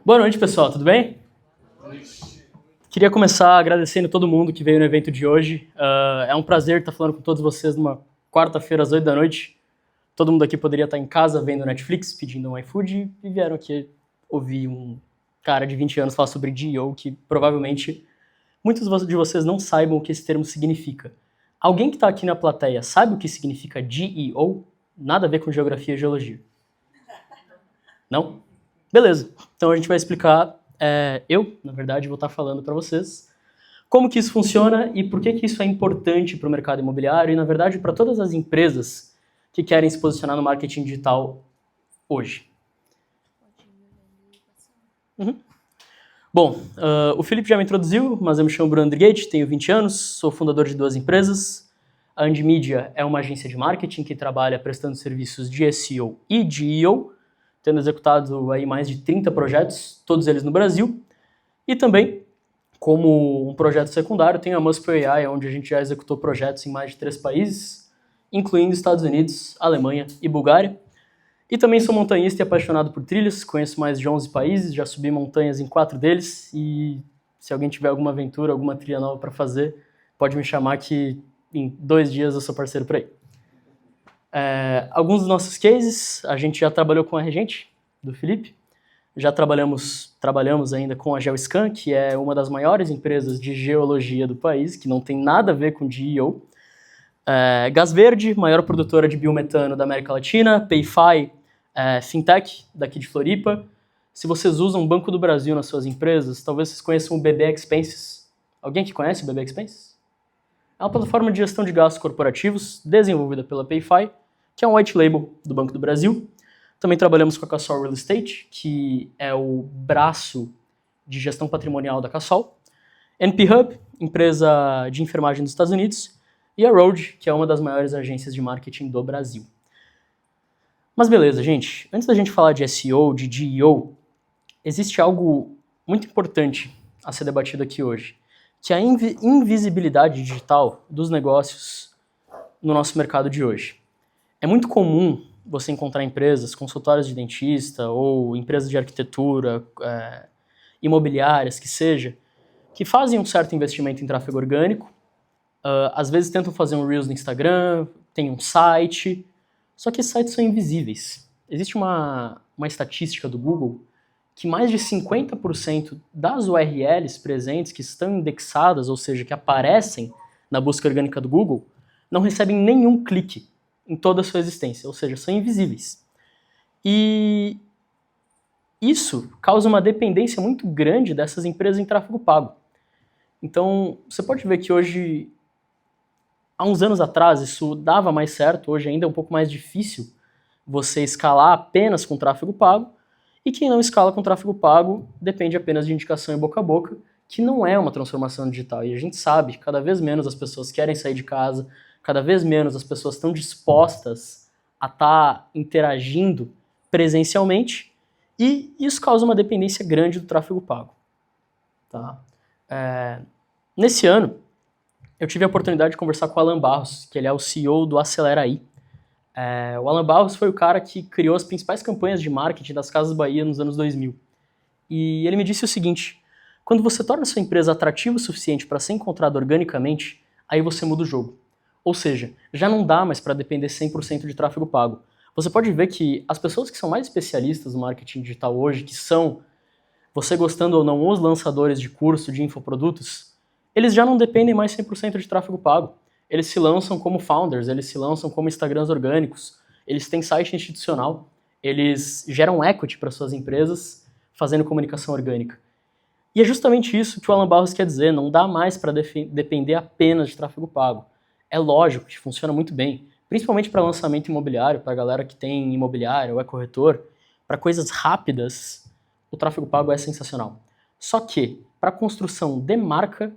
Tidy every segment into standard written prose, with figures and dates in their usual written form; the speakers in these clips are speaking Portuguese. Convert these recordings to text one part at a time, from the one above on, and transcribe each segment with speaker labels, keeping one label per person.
Speaker 1: Boa noite, pessoal, tudo bem? Queria começar agradecendo todo mundo que veio no evento de hoje. É um prazer estar falando com todos vocês numa quarta-feira às 8 da noite. Todo mundo aqui poderia estar em casa vendo Netflix, pedindo um iFood, e vieram aqui ouvir um cara de 20 anos falar sobre GEO, que provavelmente muitos de vocês não saibam o que esse termo significa. Alguém que está aqui na plateia sabe o que significa GEO? Nada a ver com geografia e geologia. Não? Beleza, então a gente vai explicar, na verdade, vou estar falando para vocês como que isso funciona e por que isso é importante para o mercado imobiliário e, na verdade, para todas as empresas que querem se posicionar no marketing digital hoje. Bom, o Felipe já me introduziu, mas eu me chamo Bruno Andrigate, tenho 20 anos, sou fundador de 2 empresas. A Andmedia é uma agência de marketing que trabalha prestando serviços de SEO e de EO, tendo executado aí mais de 30 projetos, todos eles no Brasil. E também, como um projeto secundário, tem a Musper AI, onde a gente já executou projetos em mais de 3 países, incluindo Estados Unidos, Alemanha e Bulgária. E também sou montanhista e apaixonado por trilhas, conheço mais de 11 países, já subi montanhas em 4 deles, e se alguém tiver alguma aventura, alguma trilha nova para fazer, pode me chamar que em 2 dias eu sou parceiro por aí. Alguns dos nossos cases, a gente já trabalhou com a Regente, do Felipe, já trabalhamos ainda com a GeoScan, que é uma das maiores empresas de geologia do país, que não tem nada a ver com GEO. Gás Verde, maior produtora de biometano da América Latina, Payfy, Fintech, daqui de Floripa. Se vocês usam Banco do Brasil nas suas empresas, talvez vocês conheçam o BB Expenses. Alguém que conhece o BB Expenses? É uma plataforma de gestão de gastos corporativos desenvolvida pela Payfy, que é um white label do Banco do Brasil. Também trabalhamos com a Cassol Real Estate, que é o braço de gestão patrimonial da Cassol. NP Hub, empresa de enfermagem dos Estados Unidos. E a Road, que é uma das maiores agências de marketing do Brasil. Mas beleza, gente. Antes da gente falar de SEO, de GEO, existe algo muito importante a ser debatido aqui hoje, que é a invisibilidade digital dos negócios no nosso mercado de hoje. É muito comum você encontrar empresas, consultórios de dentista ou empresas de arquitetura, imobiliárias, que seja, que fazem um certo investimento em tráfego orgânico, às vezes tentam fazer um Reels no Instagram, tem um site, só que esses sites são invisíveis. Existe uma estatística do Google que mais de 50% das URLs presentes que estão indexadas, ou seja, que aparecem na busca orgânica do Google, não recebem nenhum clique em toda a sua existência, ou seja, são invisíveis. E isso causa uma dependência muito grande dessas empresas em tráfego pago. Então, você pode ver que hoje, há uns anos atrás, isso dava mais certo, hoje ainda é um pouco mais difícil você escalar apenas com tráfego pago, e quem não escala com tráfego pago depende apenas de indicação e boca a boca, que não é uma transformação digital. E a gente sabe que cada vez menos as pessoas querem sair de casa, cada vez menos as pessoas estão dispostas a estar interagindo presencialmente, e isso causa uma dependência grande do tráfego pago. Tá? Nesse ano, eu tive a oportunidade de conversar com o Alan Barros, que ele é o CEO do Acelera AI. O Alan Barros foi o cara que criou as principais campanhas de marketing das Casas Bahia nos anos 2000. E ele me disse o seguinte: quando você torna sua empresa atrativa o suficiente para ser encontrada organicamente, aí você muda o jogo. Ou seja, já não dá mais para depender 100% de tráfego pago. Você pode ver que as pessoas que são mais especialistas no marketing digital hoje, que são, você gostando ou não, os lançadores de curso, de infoprodutos, eles já não dependem mais 100% de tráfego pago. Eles se lançam como founders, eles se lançam como Instagrams orgânicos, eles têm site institucional, eles geram equity para suas empresas fazendo comunicação orgânica. E é justamente isso que o Alan Barros quer dizer, não dá mais para depender apenas de tráfego pago. É lógico que funciona muito bem, principalmente para lançamento imobiliário, para a galera que tem imobiliário ou é corretor, para coisas rápidas, o tráfego pago é sensacional. Só que, para construção de marca,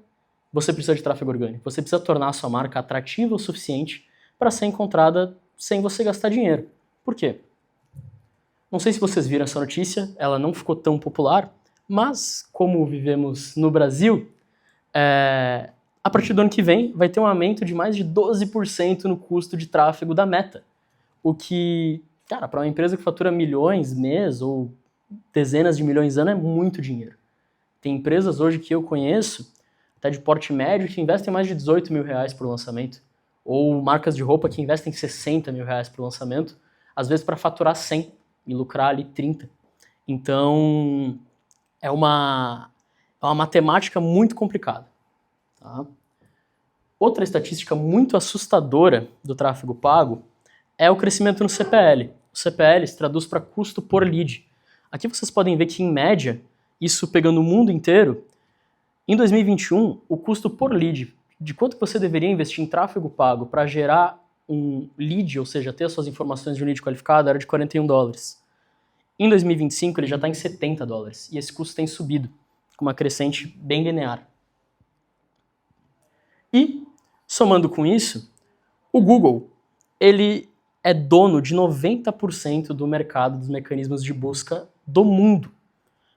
Speaker 1: você precisa de tráfego orgânico. Você precisa tornar a sua marca atrativa o suficiente para ser encontrada sem você gastar dinheiro. Por quê? Não sei se vocês viram essa notícia, ela não ficou tão popular, mas como vivemos no Brasil, a partir do ano que vem vai ter um aumento de mais de 12% no custo de tráfego da Meta. O que, cara, para uma empresa que fatura milhões mês ou dezenas de milhões ano é muito dinheiro. Tem empresas hoje que eu conheço, até de porte médio, que investem mais de 18 mil reais por lançamento. Ou marcas de roupa que investem 60 mil reais por lançamento, às vezes para faturar 100 e lucrar ali 30. Então, é uma matemática muito complicada. Tá? Outra estatística muito assustadora do tráfego pago é o crescimento no CPL. O CPL se traduz para custo por lead. Aqui vocês podem ver que, em média, isso pegando o mundo inteiro, em 2021, o custo por lead, de quanto você deveria investir em tráfego pago para gerar um lead, ou seja, ter as suas informações de um lead qualificado, era de $41. Em 2025, ele já está em $70, e esse custo tem subido, com uma crescente bem linear. E, somando com isso, o Google, ele é dono de 90% do mercado dos mecanismos de busca do mundo.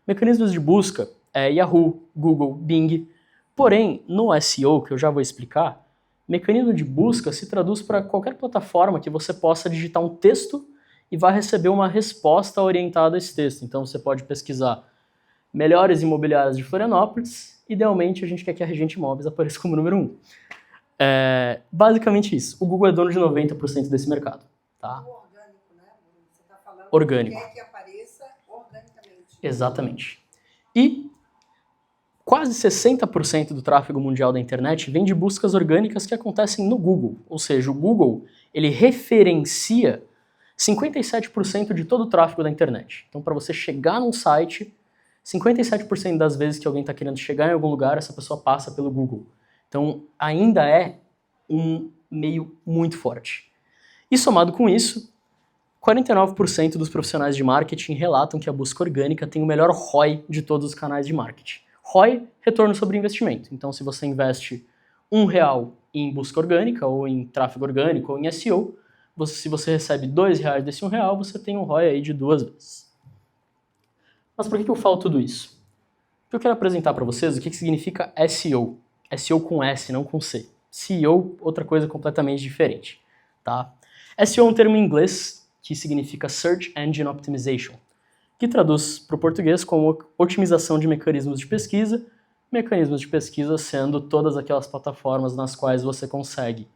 Speaker 1: Mecanismos de busca é Yahoo, Google, Bing. Porém, no SEO, que eu já vou explicar, mecanismo de busca se traduz para qualquer plataforma que você possa digitar um texto e vai receber uma resposta orientada a esse texto. Então você pode pesquisar melhores imobiliárias de Florianópolis. Idealmente, a gente quer que a Regente Imóveis apareça como número 1. Basicamente isso. O Google é dono de 90% desse mercado. Tá?
Speaker 2: O orgânico, né? Você está falando
Speaker 1: orgânico.
Speaker 2: Que quer que apareça organicamente.
Speaker 1: Exatamente. E quase 60% do tráfego mundial da internet vem de buscas orgânicas que acontecem no Google. Ou seja, o Google ele referencia 57% de todo o tráfego da internet. Então, para você chegar num site, 57% das vezes que alguém está querendo chegar em algum lugar, essa pessoa passa pelo Google. Então, ainda é um meio muito forte. E somado com isso, 49% dos profissionais de marketing relatam que a busca orgânica tem o melhor ROI de todos os canais de marketing. ROI, retorno sobre investimento. Então, se você investe R$1 em busca orgânica, ou em tráfego orgânico, ou em SEO, se você recebe R$2 desse R$1, você tem um ROI aí de 2 vezes. Mas por que eu falo tudo isso? Porque eu quero apresentar para vocês o que significa SEO. SEO com S, não com C. SEO, outra coisa completamente diferente. Tá? SEO é um termo em inglês que significa Search Engine Optimization, que traduz para o português como otimização de mecanismos de pesquisa sendo todas aquelas plataformas nas quais você consegue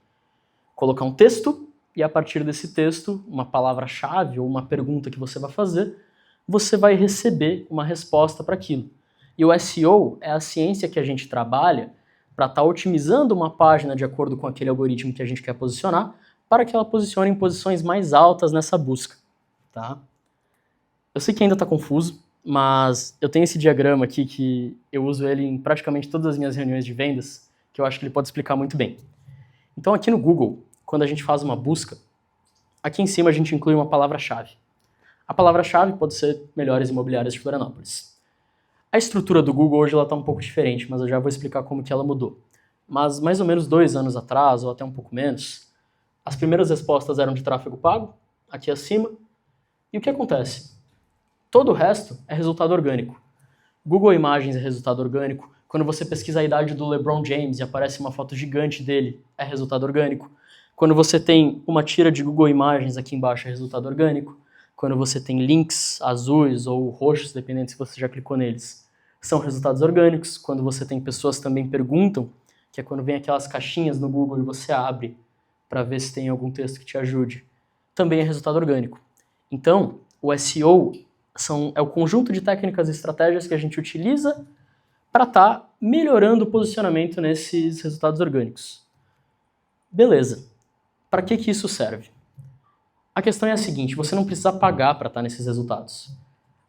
Speaker 1: colocar um texto e a partir desse texto, uma palavra-chave ou uma pergunta que você vai fazer, você vai receber uma resposta para aquilo. E o SEO é a ciência que a gente trabalha para estar otimizando uma página de acordo com aquele algoritmo que a gente quer posicionar, para que ela posicione em posições mais altas nessa busca. Tá? Eu sei que ainda está confuso, mas eu tenho esse diagrama aqui que eu uso ele em praticamente todas as minhas reuniões de vendas, que eu acho que ele pode explicar muito bem. Então aqui no Google, quando a gente faz uma busca, aqui em cima a gente inclui uma palavra-chave. A palavra-chave pode ser melhores imobiliárias de Florianópolis. A estrutura do Google hoje está um pouco diferente, mas eu já vou explicar como que ela mudou. Mas mais ou menos 2 anos atrás, ou até um pouco menos, as primeiras respostas eram de tráfego pago, aqui acima. E o que acontece? Todo o resto é resultado orgânico. Google Imagens é resultado orgânico. Quando você pesquisa a idade do LeBron James e aparece uma foto gigante dele, é resultado orgânico. Quando você tem uma tira de Google Imagens aqui embaixo, é resultado orgânico. Quando você tem links azuis ou roxos, dependendo se você já clicou neles, são resultados orgânicos. Quando você tem pessoas que também perguntam, que é quando vem aquelas caixinhas no Google e você abre para ver se tem algum texto que te ajude, também é resultado orgânico. Então, o SEO é o conjunto de técnicas e estratégias que a gente utiliza para estar melhorando o posicionamento nesses resultados orgânicos. Beleza. Para que isso serve? A questão é a seguinte, você não precisa pagar para estar nesses resultados.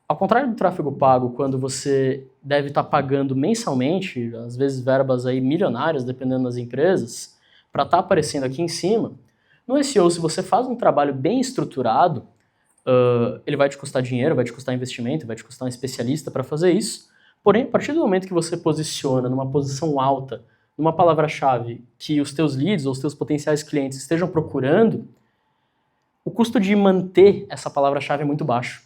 Speaker 1: Ao contrário do tráfego pago, quando você deve estar pagando mensalmente, às vezes verbas aí milionárias, dependendo das empresas, para estar aparecendo aqui em cima, no SEO, se você faz um trabalho bem estruturado, ele vai te custar dinheiro, vai te custar investimento, vai te custar um especialista para fazer isso. Porém, a partir do momento que você posiciona numa posição alta, numa palavra-chave que os teus leads ou os teus potenciais clientes estejam procurando, o custo de manter essa palavra-chave é muito baixo.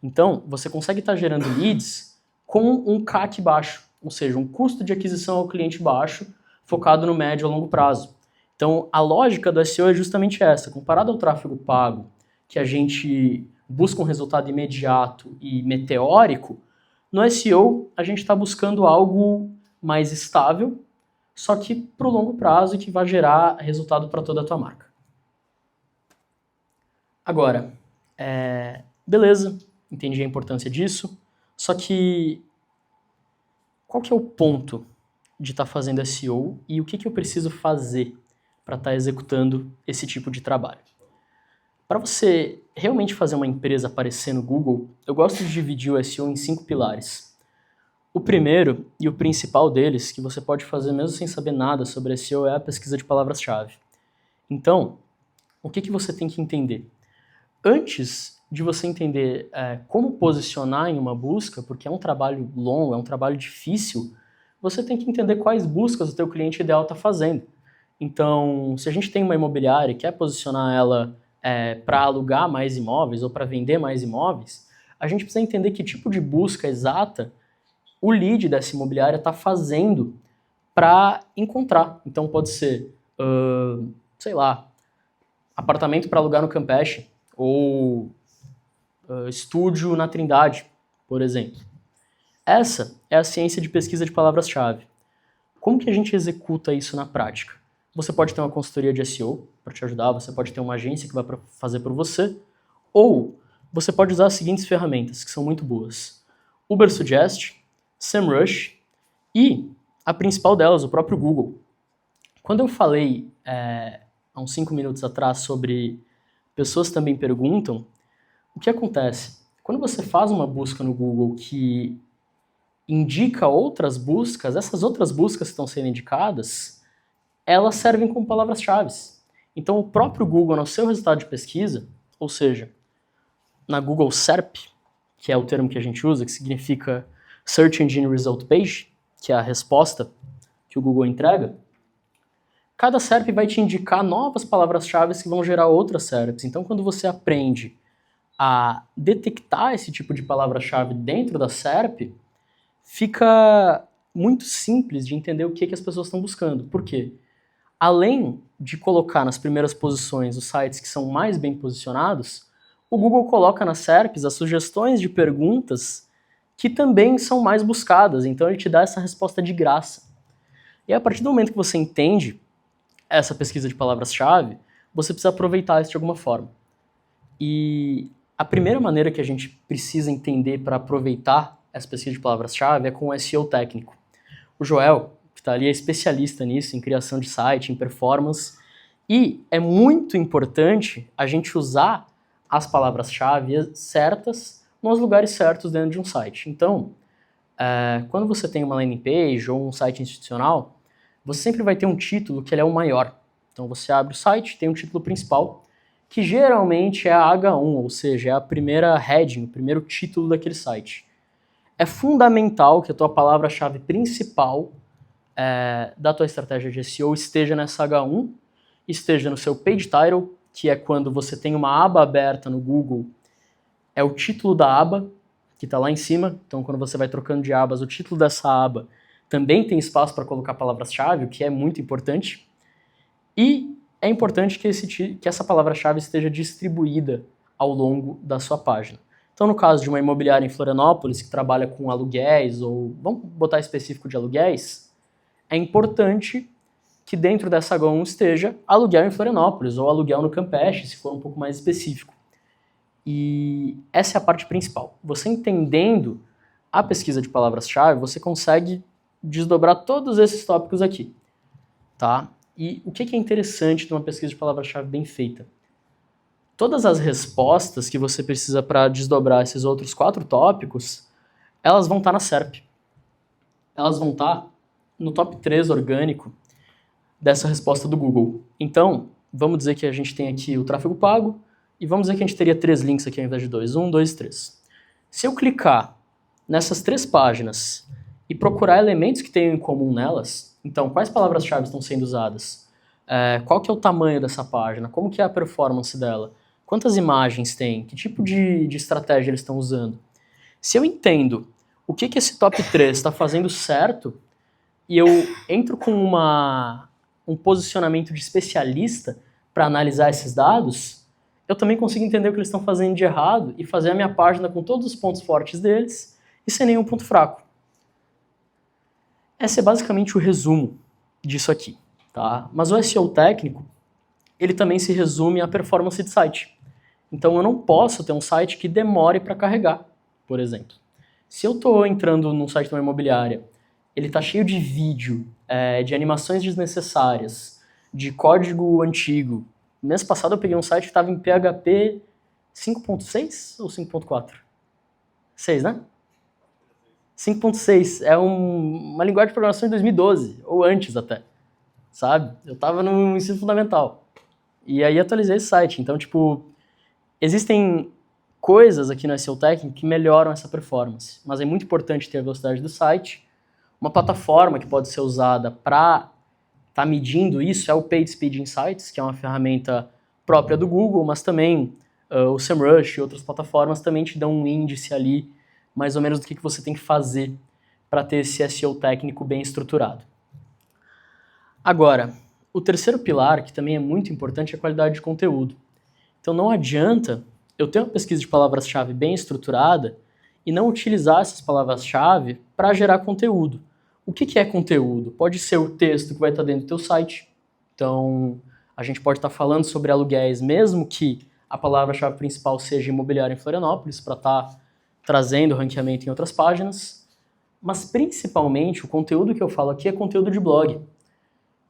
Speaker 1: Então, você consegue estar gerando leads com um CAC baixo, ou seja, um custo de aquisição ao cliente baixo, focado no médio a longo prazo. Então, a lógica do SEO é justamente essa. Comparado ao tráfego pago, que a gente busca um resultado imediato e meteórico, no SEO a gente está buscando algo mais estável, só que para o longo prazo e que vai gerar resultado para toda a tua marca. Agora, beleza, entendi a importância disso, só que qual que é o ponto de estar fazendo SEO e o que eu preciso fazer para estar executando esse tipo de trabalho? Para você realmente fazer uma empresa aparecer no Google, eu gosto de dividir o SEO em 5 pilares. O primeiro e o principal deles, que você pode fazer mesmo sem saber nada sobre SEO, é a pesquisa de palavras-chave. Então, o que você tem que entender? Antes de você entender como posicionar em uma busca, porque é um trabalho longo, é um trabalho difícil, você tem que entender quais buscas o teu cliente ideal está fazendo. Então, se a gente tem uma imobiliária e quer posicionar ela para alugar mais imóveis ou para vender mais imóveis, a gente precisa entender que tipo de busca exata o lead dessa imobiliária está fazendo para encontrar. Então pode ser, sei lá, apartamento para alugar no Campeche ou estúdio na Trindade, por exemplo. Essa é a ciência de pesquisa de palavras-chave. Como que a gente executa isso na prática? Você pode ter uma consultoria de SEO para te ajudar, você pode ter uma agência que vai fazer por você, ou você pode usar as seguintes ferramentas, que são muito boas. Ubersuggest, SEMrush e a principal delas, o próprio Google. Quando eu falei há uns 5 minutos atrás sobre pessoas também perguntam, o que acontece? Quando você faz uma busca no Google que indica outras buscas, essas outras buscas que estão sendo indicadas, elas servem como palavras-chave. Então o próprio Google, no seu resultado de pesquisa, ou seja, na Google SERP, que é o termo que a gente usa, que significa Search Engine Result Page, que é a resposta que o Google entrega, cada SERP vai te indicar novas palavras-chave que vão gerar outras SERPs. Então, quando você aprende a detectar esse tipo de palavra-chave dentro da SERP, fica muito simples de entender o que as pessoas estão buscando. Por quê? Além de colocar nas primeiras posições os sites que são mais bem posicionados, o Google coloca nas SERPs as sugestões de perguntas que também são mais buscadas. Então, ele te dá essa resposta de graça. E a partir do momento que você entende essa pesquisa de palavras-chave, você precisa aproveitar isso de alguma forma. E a primeira maneira que a gente precisa entender para aproveitar essa pesquisa de palavras-chave é com o SEO técnico. O Joel, que está ali, é especialista nisso, em criação de site, em performance, e é muito importante a gente usar as palavras-chave certas nos lugares certos dentro de um site. Então, quando você tem uma landing page ou um site institucional, você sempre vai ter um título que ele é o maior. Então você abre o site, tem um título principal, que geralmente é a H1, ou seja, é a primeira heading, o primeiro título daquele site. É fundamental que a tua palavra-chave principal da tua estratégia de SEO esteja nessa H1, esteja no seu page title, que é quando você tem uma aba aberta no Google, é o título da aba, que está lá em cima. Então quando você vai trocando de abas, o título dessa aba também tem espaço para colocar palavras-chave, o que é muito importante. E é importante que essa palavra-chave esteja distribuída ao longo da sua página. Então, no caso de uma imobiliária em Florianópolis que trabalha com aluguéis, ou vamos botar específico de aluguéis, é importante que dentro dessa H1 esteja aluguel em Florianópolis, ou aluguel no Campeche, se for um pouco mais específico. E essa é a parte principal. Você entendendo a pesquisa de palavras-chave, você consegue desdobrar todos esses tópicos aqui, tá? E o que é interessante de uma pesquisa de palavra-chave bem feita? Todas as respostas que você precisa para desdobrar esses outros 4 tópicos, elas vão estar na SERP. Elas vão estar no top 3 orgânico dessa resposta do Google. Então, vamos dizer que a gente tem aqui o tráfego pago, e vamos dizer que a gente teria 3 links aqui ao invés de 2. 1, 2, 3. Se eu clicar nessas 3 páginas e procurar elementos que tenham em comum nelas, então, quais palavras-chave estão sendo usadas? Qual que é o tamanho dessa página? Como que é a performance dela? Quantas imagens tem? Que tipo de estratégia eles estão usando? Se eu entendo o que esse top 3 está fazendo certo, e eu entro com um posicionamento de especialista para analisar esses dados, eu também consigo entender o que eles estão fazendo de errado e fazer a minha página com todos os pontos fortes deles e sem nenhum ponto fraco. Esse é basicamente o resumo disso aqui, tá? Mas o SEO técnico, ele também se resume à performance de site. Então eu não posso ter um site que demore para carregar, por exemplo. Se eu estou entrando num site de uma imobiliária, ele está cheio de vídeo, de animações desnecessárias, de código antigo. Mês passado eu peguei um site que estava em PHP 5.6 ou 5.4? 6, né? 5.6 é uma linguagem de programação de 2012, ou antes até, sabe? Eu estava no ensino fundamental. E aí atualizei esse site. Então, tipo, existem coisas aqui no SEO Técnico que melhoram essa performance, mas é muito importante ter a velocidade do site. Uma plataforma que pode ser usada para estar medindo isso é o PageSpeed Insights, que é uma ferramenta própria do Google, mas também o SEMrush e outras plataformas também te dão um índice ali, mais ou menos do que você tem que fazer para ter esse SEO técnico bem estruturado. Agora, o terceiro pilar, que também é muito importante, é a qualidade de conteúdo. Então não adianta eu ter uma pesquisa de palavras-chave bem estruturada e não utilizar essas palavras-chave para gerar conteúdo. O que é conteúdo? Pode ser o texto que vai estar dentro do teu site. Então, a gente pode estar falando sobre aluguéis, mesmo que a palavra-chave principal seja imobiliário em Florianópolis, para estar trazendo ranqueamento em outras páginas. Mas, principalmente, o conteúdo que eu falo aqui é conteúdo de blog.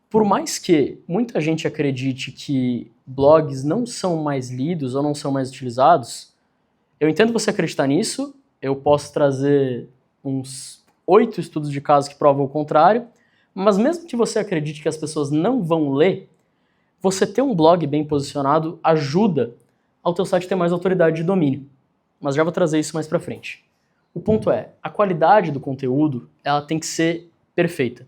Speaker 1: Por mais que muita gente acredite que blogs não são mais lidos ou não são mais utilizados, eu entendo você acreditar nisso, eu posso trazer uns 8 estudos de caso que provam o contrário, mas mesmo que você acredite que as pessoas não vão ler, você ter um blog bem posicionado ajuda ao teu site ter mais autoridade de domínio. Mas já vou trazer isso mais pra frente. O ponto é, a qualidade do conteúdo, ela tem que ser perfeita.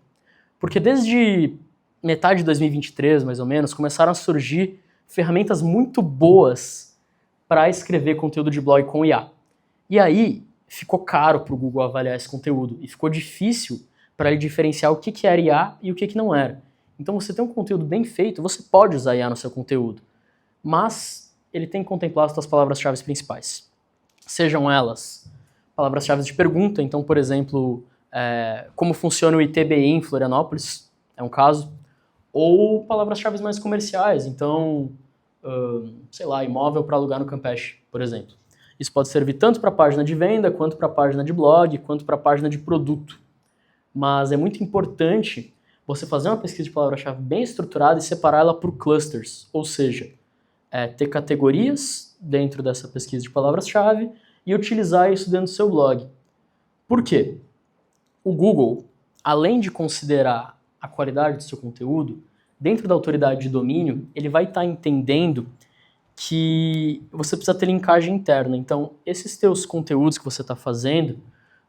Speaker 1: Porque desde metade de 2023, mais ou menos, começaram a surgir ferramentas muito boas para escrever conteúdo de blog com IA. E aí, ficou caro para o Google avaliar esse conteúdo e ficou difícil para ele diferenciar o que era IA e o que não era. Então, você tem um conteúdo bem feito, você pode usar IA no seu conteúdo, mas ele tem que contemplar as suas palavras-chave principais. Sejam elas palavras-chave de pergunta, então, por exemplo, como funciona o ITBI em Florianópolis, é um caso, ou palavras-chave mais comerciais, então, sei lá, imóvel para alugar no Campeche, por exemplo. Isso pode servir tanto para a página de venda, quanto para a página de blog, quanto para a página de produto. Mas é muito importante você fazer uma pesquisa de palavra-chave bem estruturada e separar ela por clusters, ou seja, ter categorias dentro dessa pesquisa de palavras-chave e utilizar isso dentro do seu blog. Por quê? O Google, além de considerar a qualidade do seu conteúdo, dentro da autoridade de domínio, ele vai estar entendendo que você precisa ter linkagem interna. Então, esses teus conteúdos que você está fazendo,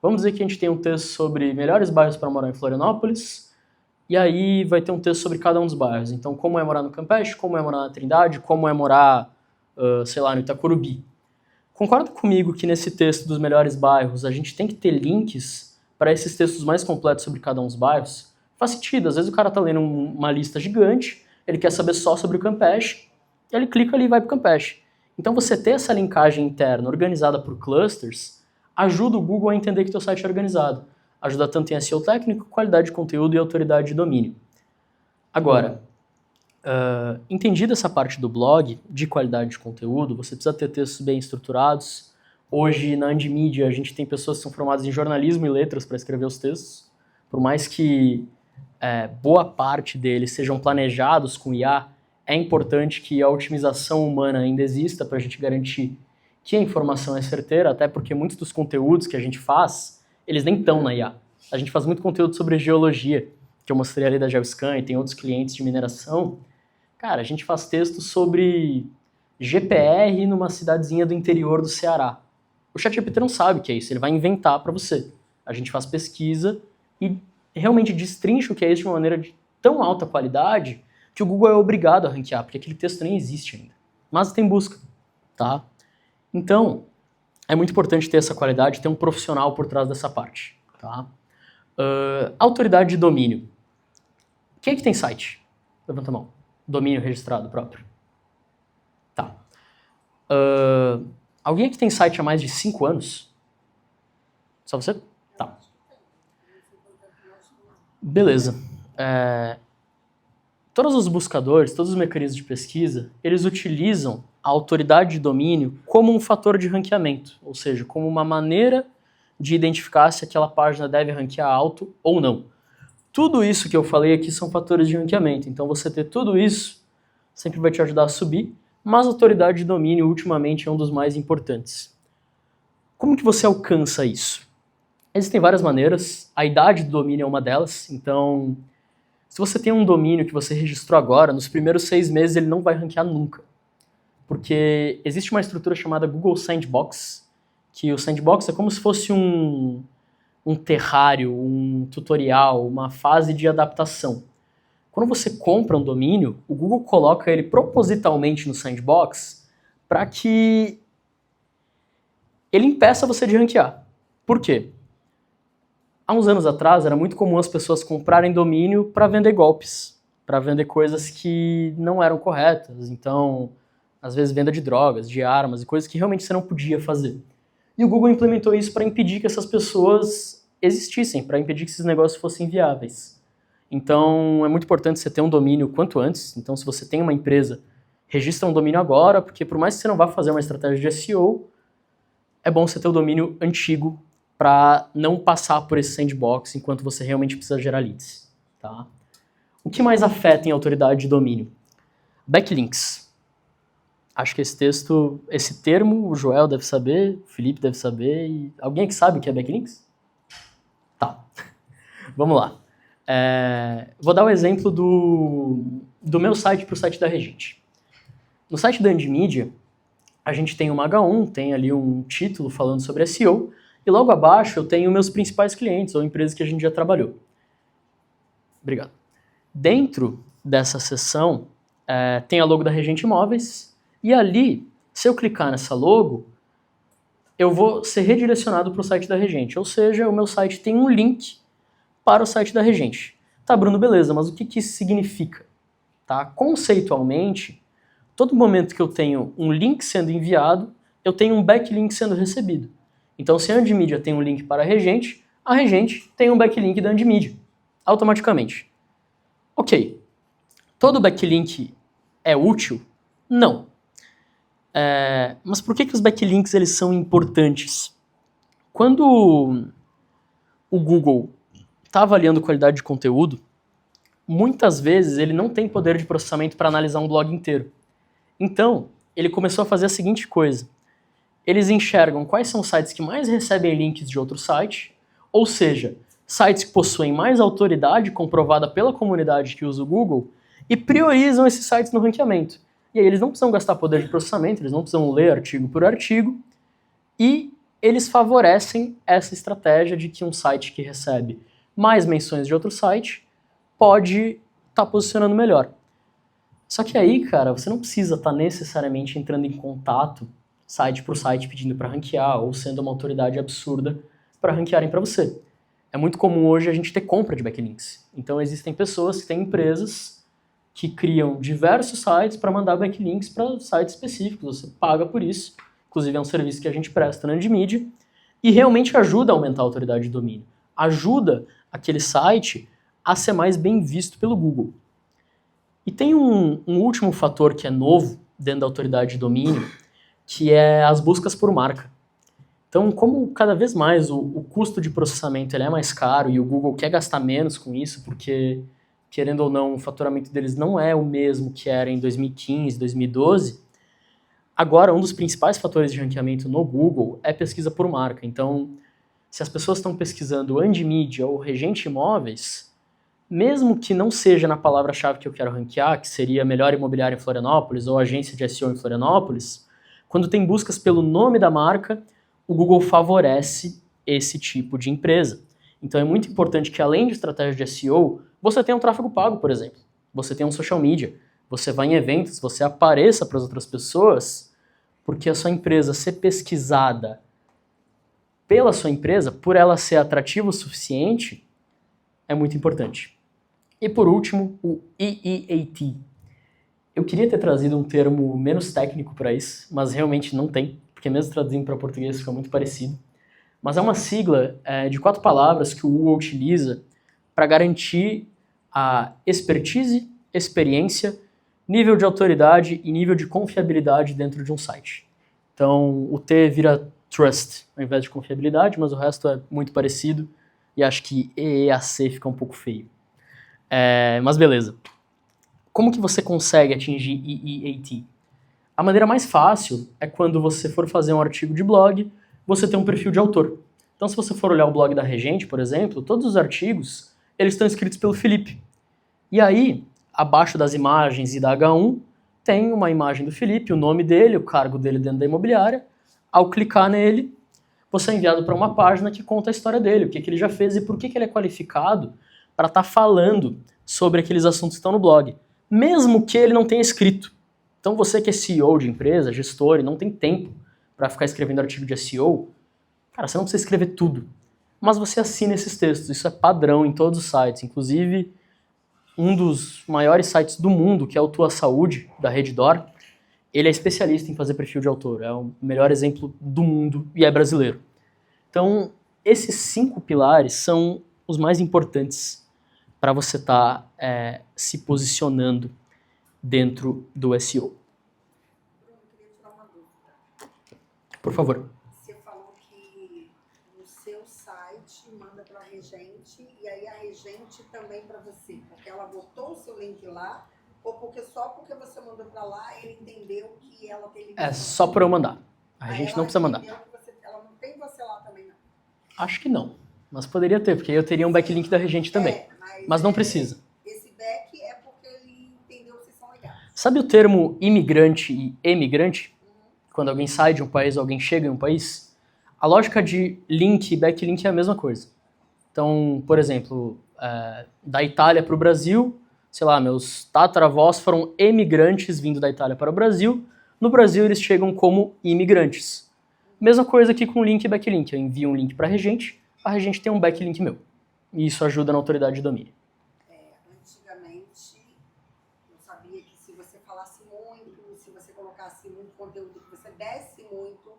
Speaker 1: vamos dizer que a gente tem um texto sobre melhores bairros para morar em Florianópolis, e aí vai ter um texto sobre cada um dos bairros. Então, como é morar no Campeche, como é morar na Trindade, como é morar, sei lá, no Itacurubi. Concorda comigo que nesse texto dos melhores bairros a gente tem que ter links para esses textos mais completos sobre cada um dos bairros? Faz sentido, às vezes o cara está lendo uma lista gigante, ele quer saber só sobre o Campeche, ele clica ali e vai para o Campeche. Então você ter essa linkagem interna organizada por clusters ajuda o Google a entender que teu site é organizado. Ajuda tanto em SEO técnico, qualidade de conteúdo e autoridade de domínio. Agora, entendida essa parte do blog, de qualidade de conteúdo, você precisa ter textos bem estruturados. Hoje, na Andimídia, a gente tem pessoas que são formadas em jornalismo e letras para escrever os textos. Por mais que boa parte deles sejam planejados com IA, é importante que a otimização humana ainda exista para a gente garantir que a informação é certeira, até porque muitos dos conteúdos que a gente faz, eles nem estão na IA. A gente faz muito conteúdo sobre geologia, que eu mostrei ali da GeoScan e tem outros clientes de mineração. Cara, a gente faz textos sobre GPR numa cidadezinha do interior do Ceará. O ChatGPT não sabe o que é isso, ele vai inventar para você. A gente faz pesquisa e realmente destrincha o que é isso de uma maneira de tão alta qualidade que o Google é obrigado a ranquear, porque aquele texto nem existe ainda. Mas tem busca, tá? Então, é muito importante ter essa qualidade, ter um profissional por trás dessa parte, tá? Autoridade de domínio. Quem é que tem site? Levanta a mão. Domínio registrado próprio. Tá. Alguém aqui tem site há mais de 5 anos? Só você? Tá. Beleza. Todos os buscadores, todos os mecanismos de pesquisa, eles utilizam a autoridade de domínio como um fator de ranqueamento, ou seja, como uma maneira de identificar se aquela página deve ranquear alto ou não. Tudo isso que eu falei aqui são fatores de ranqueamento, então você ter tudo isso sempre vai te ajudar a subir, mas a autoridade de domínio ultimamente é um dos mais importantes. Como que você alcança isso? Existem várias maneiras, a idade do domínio é uma delas, então se você tem um domínio que você registrou agora, nos primeiros 6 meses ele não vai ranquear nunca, porque existe uma estrutura chamada Google Sandbox, que o Sandbox é como se fosse um terrário, um tutorial, uma fase de adaptação. Quando você compra um domínio, o Google coloca ele propositalmente no Sandbox para que ele impeça você de ranquear. Por quê? Há uns anos atrás era muito comum as pessoas comprarem domínio para vender golpes, para vender coisas que não eram corretas. Então, às vezes venda de drogas, de armas e coisas que realmente você não podia fazer. E o Google implementou isso para impedir que essas pessoas existissem, para impedir que esses negócios fossem viáveis. Então, é muito importante você ter um domínio quanto antes. Então, se você tem uma empresa, registra um domínio agora, porque por mais que você não vá fazer uma estratégia de SEO, é bom você ter o domínio antigo para não passar por esse sandbox enquanto você realmente precisa gerar leads. Tá? O que mais afeta em autoridade de domínio? Backlinks. Acho que esse termo, o Joel deve saber, o Felipe deve saber, e alguém que sabe o que é backlinks? Tá, vamos lá. Vou dar o exemplo do meu site para o site da Regente. No site da Andmedia, a gente tem uma H1, tem ali um título falando sobre SEO, e logo abaixo eu tenho meus principais clientes ou empresas que a gente já trabalhou. Obrigado. Dentro dessa seção tem a logo da Regente Imóveis, e ali, se eu clicar nessa logo, eu vou ser redirecionado para o site da Regente, ou seja, o meu site tem um link para o site da Regente. Tá, Bruno, beleza, mas o que isso significa? Tá? Conceitualmente, todo momento que eu tenho um link sendo enviado, eu tenho um backlink sendo recebido. Então, se a Andmedia tem um link para a Regente tem um backlink da Andmedia, automaticamente. Ok, todo backlink é útil? Não. Mas por que os backlinks eles são importantes? Quando o Google está avaliando qualidade de conteúdo, muitas vezes ele não tem poder de processamento para analisar um blog inteiro. Então, ele começou a fazer a seguinte coisa. Eles enxergam quais são os sites que mais recebem links de outro site, ou seja, sites que possuem mais autoridade comprovada pela comunidade que usa o Google, e priorizam esses sites no ranqueamento. E aí eles não precisam gastar poder de processamento, eles não precisam ler artigo por artigo, e eles favorecem essa estratégia de que um site que recebe mais menções de outro site pode estar posicionando melhor. Só que aí, cara, você não precisa estar necessariamente entrando em contato site por site pedindo para ranquear ou sendo uma autoridade absurda para ranquearem para você. É muito comum hoje a gente ter compra de backlinks. Então existem pessoas que têm empresas que criam diversos sites para mandar backlinks para sites específicos. Você paga por isso. Inclusive é um serviço que a gente presta na Andmedia e realmente ajuda a aumentar a autoridade de domínio. Ajuda aquele site a ser mais bem visto pelo Google. E tem um último fator que é novo dentro da autoridade de domínio, que é as buscas por marca. Então, como cada vez mais o custo de processamento ele é mais caro e o Google quer gastar menos com isso, porque, querendo ou não, o faturamento deles não é o mesmo que era em 2015, 2012, agora um dos principais fatores de ranqueamento no Google é pesquisa por marca. Então, se as pessoas estão pesquisando Andmedia ou Regente Imóveis, mesmo que não seja na palavra-chave que eu quero ranquear, que seria melhor imobiliário em Florianópolis ou agência de SEO em Florianópolis, quando tem buscas pelo nome da marca, o Google favorece esse tipo de empresa. Então é muito importante que, além de estratégia de SEO, você tenha um tráfego pago, por exemplo. Você tenha um social media, você vai em eventos, você apareça para as outras pessoas, porque a sua empresa ser pesquisada pela sua empresa, por ela ser atrativa o suficiente, é muito importante. E por último, o EEAT. Eu queria ter trazido um termo menos técnico para isso, mas realmente não tem, porque mesmo traduzindo para português fica muito parecido. Mas é uma sigla de 4 palavras que o Google utiliza para garantir a expertise, experiência, nível de autoridade e nível de confiabilidade dentro de um site. Então, o T vira trust ao invés de confiabilidade, mas o resto é muito parecido e acho que EAC fica um pouco feio. Mas beleza. Como que você consegue atingir EEAT? A maneira mais fácil é quando você for fazer um artigo de blog, você tem um perfil de autor. Então, se você for olhar o blog da Regente, por exemplo, todos os artigos, eles estão escritos pelo Felipe. E aí, abaixo das imagens e da H1, tem uma imagem do Felipe, o nome dele, o cargo dele dentro da imobiliária. Ao clicar nele, você é enviado para uma página que conta a história dele, o que ele já fez e por que ele é qualificado para estar falando sobre aqueles assuntos que estão no blog, mesmo que ele não tenha escrito. Então você que é CEO de empresa, gestor e não tem tempo para ficar escrevendo artigo de SEO, cara, você não precisa escrever tudo. Mas você assina esses textos, isso é padrão em todos os sites, inclusive um dos maiores sites do mundo, que é o Tua Saúde, da Reddor, ele é especialista em fazer perfil de autor, é o melhor exemplo do mundo e é brasileiro. Então, esses 5 pilares são os mais importantes para você estar se posicionando dentro do SEO.
Speaker 2: Eu queria tirar uma dúvida.
Speaker 1: Por favor.
Speaker 2: Você falou que no seu site manda para a Regente e aí a Regente também para você, porque ela botou o seu link lá ou porque só porque você mandou para lá ele entendeu que ela tem ligação?
Speaker 1: É só por eu mandar. A gente não precisa mandar.
Speaker 2: Ela não tem você lá também, não?
Speaker 1: Acho que não. Mas poderia ter, porque aí eu teria um backlink da Regente também. Mas não precisa.
Speaker 2: Esse back é porque ele entendeu que vocês são legais.
Speaker 1: Sabe o termo imigrante e emigrante? Quando alguém sai de um país ou alguém chega em um país? A lógica de link e backlink é a mesma coisa. Então, por exemplo, da Itália para o Brasil, sei lá, meus tataravós foram emigrantes vindo da Itália para o Brasil. No Brasil, eles chegam como imigrantes. Mesma coisa aqui com link e backlink. Eu envio um link para a Regente tem um backlink meu. E isso ajuda na autoridade de domínio.
Speaker 2: Antigamente, eu sabia que se você falasse muito, se você colocasse muito conteúdo, que você desse muito,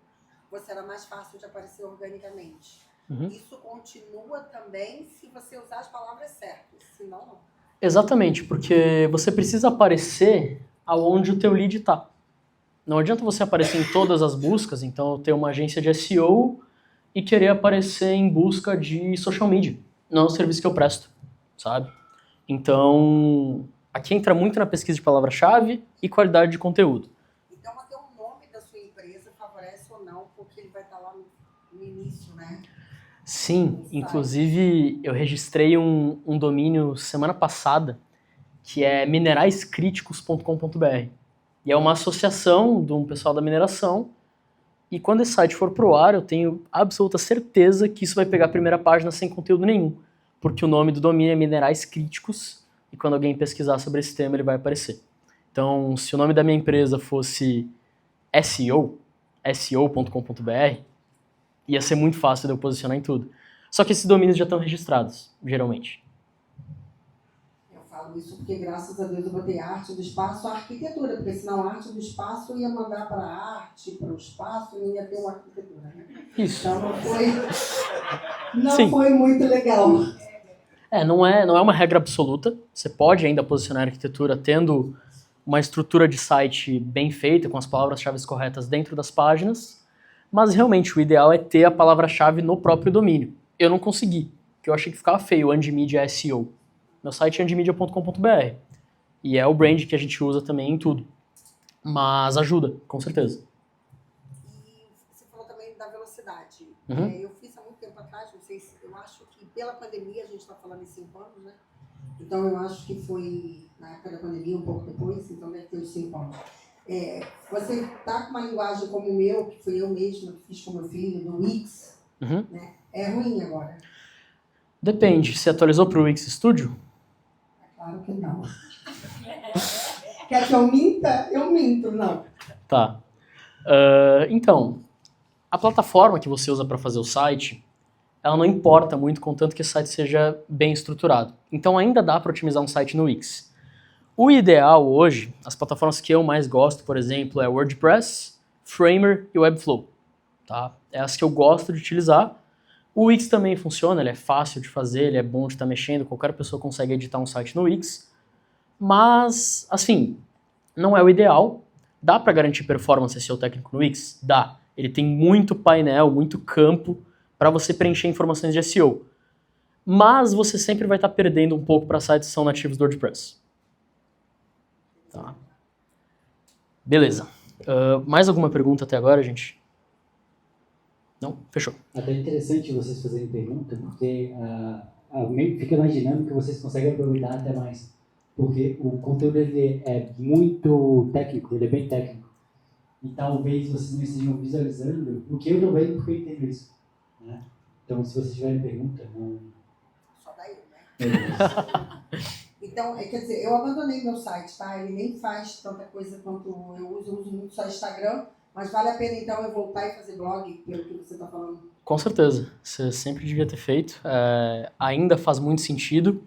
Speaker 2: você era mais fácil de aparecer organicamente.
Speaker 1: Uhum.
Speaker 2: Isso continua também se você usar as palavras certas, senão não.
Speaker 1: Exatamente, porque você precisa aparecer aonde o teu lead está. Não adianta você aparecer em todas as buscas, então eu ter uma agência de SEO e querer aparecer em busca de social media. Não é um serviço que eu presto, sabe? Então, aqui entra muito na pesquisa de palavra-chave e qualidade de conteúdo.
Speaker 2: Então, até o nome da sua empresa favorece ou não, porque ele vai estar lá no início, né?
Speaker 1: Sim, inclusive eu registrei um domínio semana passada, que é mineraiskriticos.com.br. E é uma associação de um pessoal da mineração. E quando esse site for pro ar, eu tenho absoluta certeza que isso vai pegar a primeira página sem conteúdo nenhum. Porque o nome do domínio é Minerais Críticos, e quando alguém pesquisar sobre esse tema, ele vai aparecer. Então, se o nome da minha empresa fosse SEO, seo.com.br, ia ser muito fácil de eu posicionar em tudo. Só que esses domínios já estão registrados, geralmente.
Speaker 2: Eu falo isso porque, graças a Deus, eu botei arte do espaço, a arquitetura, porque senão a arte do espaço ia mandar para a arte, para o espaço, e não ia ter uma arquitetura, né?
Speaker 1: Isso.
Speaker 2: Então não foi muito legal.
Speaker 1: Não é uma regra absoluta. Você pode ainda posicionar a arquitetura tendo uma estrutura de site bem feita, com as palavras-chave corretas dentro das páginas, mas realmente o ideal é ter a palavra-chave no próprio domínio. Eu não consegui, porque eu achei que ficava feio, Andimedia SEO. Meu site é andimedia.com.br e é o brand que a gente usa também em tudo. Mas ajuda, com certeza.
Speaker 2: E você falou também da velocidade.
Speaker 1: Uhum.
Speaker 2: Eu fiz há muito tempo atrás, não sei se, eu acho que pela pandemia, a gente está falando em 5 anos, né? Então eu acho que foi na época da pandemia, um pouco depois, então deve ter uns 5 anos. Você tá com uma linguagem como o meu, que foi eu mesma que fiz com meu filho, do Wix,
Speaker 1: Uhum.
Speaker 2: né? É ruim agora?
Speaker 1: Depende, você atualizou para o Wix Studio?
Speaker 2: Claro que não. Quer que eu minta? Eu minto, não.
Speaker 1: Tá. Então, a plataforma que você usa para fazer o site, ela não importa muito, contanto que o site seja bem estruturado. Então ainda dá para otimizar um site no Wix. O ideal hoje, as plataformas que eu mais gosto, por exemplo, é WordPress, Framer e Webflow. Tá? É as que eu gosto de utilizar. O Wix também funciona, ele é fácil de fazer, ele é bom de estar mexendo, qualquer pessoa consegue editar um site no Wix. Mas, assim, não é o ideal. Dá para garantir performance SEO técnico no Wix? Dá. Ele tem muito painel, muito campo para você preencher informações de SEO. Mas você sempre vai estar perdendo um pouco para sites que são nativos do WordPress. Tá. Beleza. Mais alguma pergunta até agora, gente? Não? Fechou.
Speaker 3: Até interessante vocês fazerem pergunta, porque fica mais dinâmico, vocês conseguem aproveitar até mais. Porque o conteúdo ele é muito técnico, ele é bem técnico. E talvez vocês não estejam visualizando o que eu não vejo porque eu entendo isso. Né? Então, se vocês tiverem pergunta, não...
Speaker 2: Só daí, né? Então, quer dizer, eu abandonei meu site, tá? Ele nem faz tanta coisa quanto eu uso muito só Instagram, mas vale a pena então eu voltar e fazer blog, pelo que você está falando?
Speaker 1: Com certeza, você sempre devia ter feito. Ainda faz muito sentido,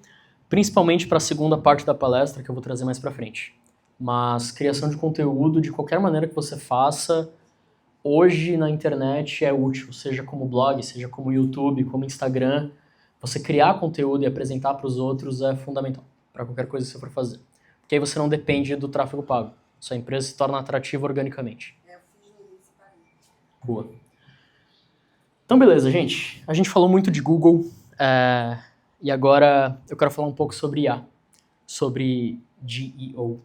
Speaker 1: principalmente para a segunda parte da palestra que eu vou trazer mais para frente. Mas criação de conteúdo, de qualquer maneira que você faça, hoje na internet é útil, seja como blog, seja como YouTube, como Instagram. Você criar conteúdo e apresentar para os outros é fundamental para qualquer coisa que você for fazer. Porque aí você não depende do tráfego pago. Sua empresa se torna atrativa organicamente.
Speaker 2: Eu fiz no início, parei.
Speaker 1: Boa. Então, beleza, gente. A gente falou muito de Google e agora eu quero falar um pouco sobre IA, sobre GEO.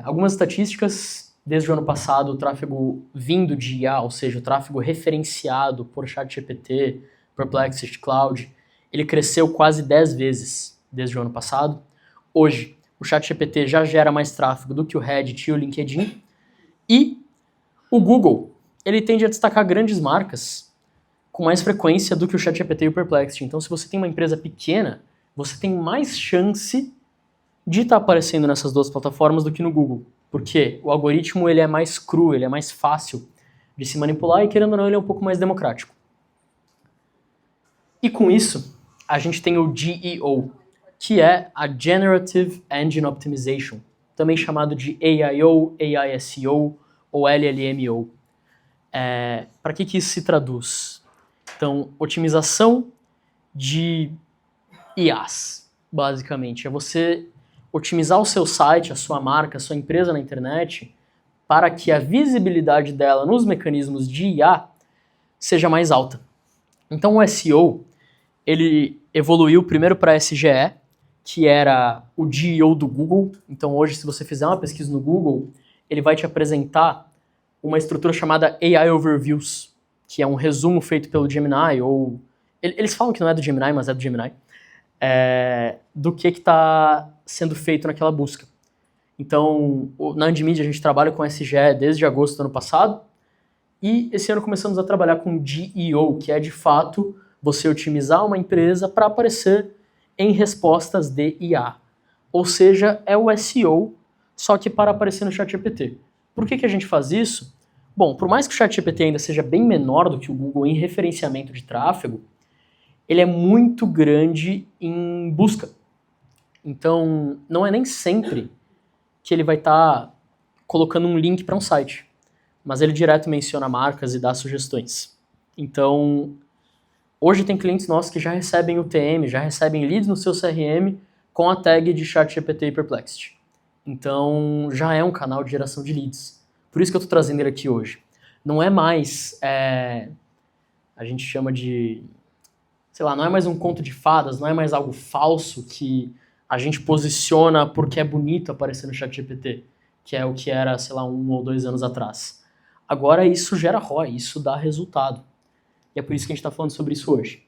Speaker 1: Algumas estatísticas, desde o ano passado, o tráfego vindo de IA, ou seja, o tráfego referenciado por ChatGPT, Perplexity, Cloud, ele cresceu quase 10 vezes desde o ano passado. Hoje, o ChatGPT já gera mais tráfego do que o Reddit e o LinkedIn. E o Google, ele tende a destacar grandes marcas com mais frequência do que o ChatGPT e o Perplexity. Então, se você tem uma empresa pequena, você tem mais chance de estar aparecendo nessas duas plataformas do que no Google. Porque o algoritmo ele é mais cru, ele é mais fácil de se manipular e, querendo ou não, ele é um pouco mais democrático. E com isso, a gente tem o GEO, que é a Generative Engine Optimization, também chamado de AIO, AISEO ou LLMO. Para que isso se traduz? Então, otimização de IAs, basicamente. É você otimizar o seu site, a sua marca, a sua empresa na internet, para que a visibilidade dela nos mecanismos de IA seja mais alta. Então, o SEO, ele evoluiu primeiro para SGE, que era o GEO do Google. Então, hoje, se você fizer uma pesquisa no Google, ele vai te apresentar uma estrutura chamada AI Overviews, que é um resumo feito pelo Gemini, ou... Eles falam que não é do Gemini, mas é do Gemini, do que está sendo feito naquela busca. Então, na Andmedia a gente trabalha com SGE desde agosto do ano passado, e esse ano começamos a trabalhar com GEO, que é de fato você otimizar uma empresa para aparecer em respostas de IA. Ou seja, é o SEO, só que para aparecer no ChatGPT. Por que a gente faz isso? Bom, por mais que o ChatGPT ainda seja bem menor do que o Google em referenciamento de tráfego, ele é muito grande em busca. Então, não é nem sempre que ele vai estar colocando um link para um site, mas ele direto menciona marcas e dá sugestões. Então, hoje tem clientes nossos que já recebem UTM, já recebem leads no seu CRM com a tag de ChatGPT e Perplexity. Então, já é um canal de geração de leads. Por isso que eu estou trazendo ele aqui hoje. Não é mais, a gente chama de, sei lá, não é mais um conto de fadas, não é mais algo falso que a gente posiciona porque é bonito aparecer no ChatGPT, que é o que era, sei lá, 1 ou 2 anos atrás. Agora isso gera ROI, isso dá resultado. E é por isso que a gente está falando sobre isso hoje.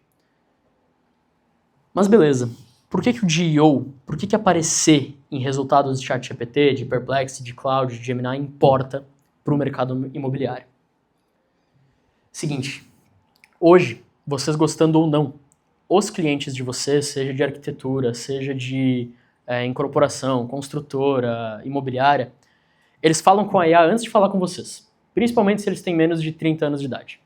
Speaker 1: Mas beleza, por que o GEO, por que aparecer em resultados de ChatGPT, de Perplexity, de Cloud, de Gemini importa para o mercado imobiliário? Seguinte, hoje, vocês gostando ou não, os clientes de vocês, seja de arquitetura, seja de incorporação, construtora, imobiliária, eles falam com a IA antes de falar com vocês, principalmente se eles têm menos de 30 anos de idade.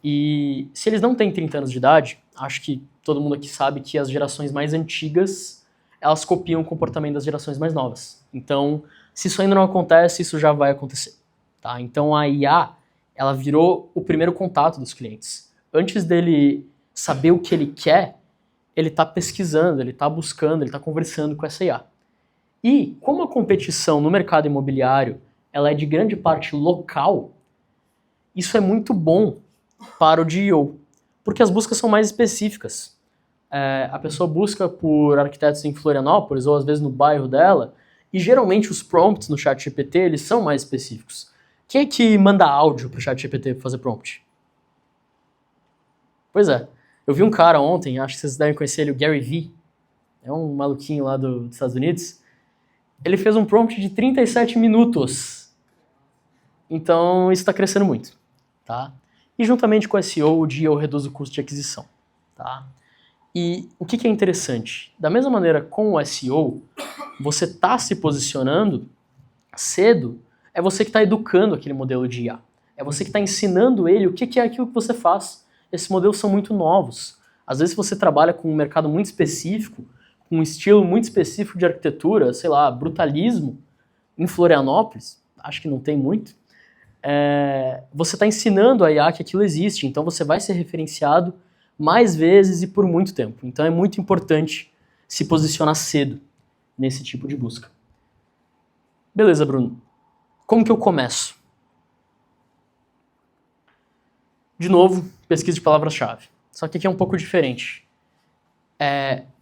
Speaker 1: E se eles não têm 30 anos de idade, acho que todo mundo aqui sabe que as gerações mais antigas, elas copiam o comportamento das gerações mais novas. Então, se isso ainda não acontece, isso já vai acontecer. Tá? Então, a IA, ela virou o primeiro contato dos clientes. Antes dele saber o que ele quer, ele está pesquisando, ele está buscando, ele está conversando com essa IA. E, como a competição no mercado imobiliário ela é de grande parte local, isso é muito bom para o GEO, porque as buscas são mais específicas. A pessoa busca por arquitetos em Florianópolis, ou às vezes no bairro dela, e geralmente os prompts no ChatGPT eles são mais específicos. Quem é que manda áudio para o ChatGPT para fazer prompt? Pois é. Eu vi um cara ontem, acho que vocês devem conhecer ele, o Gary Vee. É um maluquinho lá dos Estados Unidos. Ele fez um prompt de 37 minutos. Então, isso está crescendo muito. Tá? E juntamente com o SEO, o GEO reduz o custo de aquisição. Tá? E o que é interessante? Da mesma maneira com o SEO, você está se posicionando cedo, é você que está educando aquele modelo de IA. É você que está ensinando ele o que é aquilo que você faz. Esses modelos são muito novos. Às vezes você trabalha com um mercado muito específico, com um estilo muito específico de arquitetura, sei lá, brutalismo, em Florianópolis, acho que não tem muito. Você está ensinando a IA que aquilo existe, então você vai ser referenciado mais vezes e por muito tempo. Então é muito importante se posicionar cedo nesse tipo de busca. Beleza, Bruno. Como que eu começo? De novo, pesquisa de palavras-chave. Só que aqui é um pouco diferente.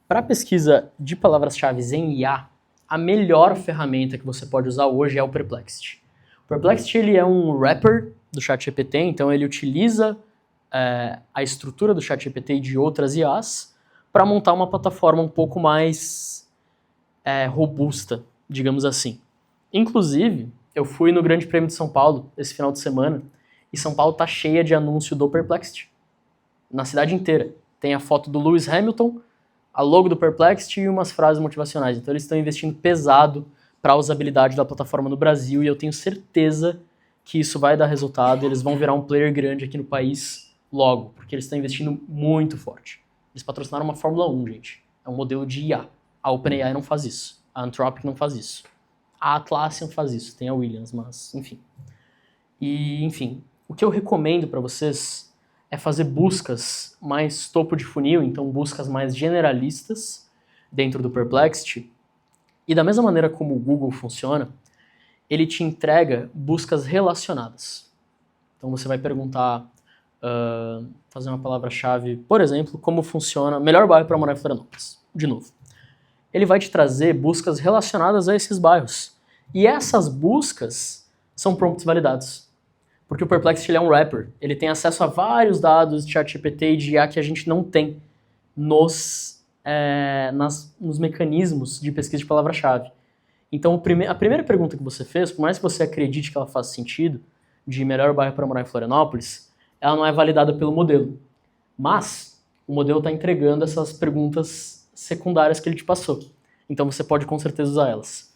Speaker 1: Para pesquisa de palavras-chave em IA, a melhor ferramenta que você pode usar hoje é o Perplexity. O Perplexity ele é um wrapper do ChatGPT, então ele utiliza a estrutura do ChatGPT e de outras IAs para montar uma plataforma um pouco mais robusta, digamos assim. Inclusive, eu fui no Grande Prêmio de São Paulo esse final de semana e São Paulo tá cheia de anúncio do Perplexity. Na cidade inteira. Tem a foto do Lewis Hamilton, a logo do Perplexity e umas frases motivacionais. Então eles estão investindo pesado para a usabilidade da plataforma no Brasil e eu tenho certeza que isso vai dar resultado e eles vão virar um player grande aqui no país logo, porque eles estão investindo muito forte. Eles patrocinaram uma Fórmula 1, gente. É um modelo de IA. A OpenAI não faz isso. A Anthropic não faz isso. A Atlassian faz isso. Tem a Williams, mas enfim. E, enfim, o que eu recomendo para vocês é fazer buscas mais topo de funil, então buscas mais generalistas dentro do Perplexity. E da mesma maneira como o Google funciona, ele te entrega buscas relacionadas. Então você vai perguntar, fazer uma palavra-chave, por exemplo, como funciona melhor bairro para morar em Florianópolis. De novo. Ele vai te trazer buscas relacionadas a esses bairros. E essas buscas são prompts validados. Porque o Perplexity ele é um wrapper. Ele tem acesso a vários dados de ChatGPT e de IA que a gente não tem nos mecanismos de pesquisa de palavra-chave. Então, a primeira pergunta que você fez, por mais que você acredite que ela faça sentido, de melhor bairro para morar em Florianópolis, ela não é validada pelo modelo. Mas o modelo está entregando essas perguntas secundárias que ele te passou. Então você pode com certeza usar elas.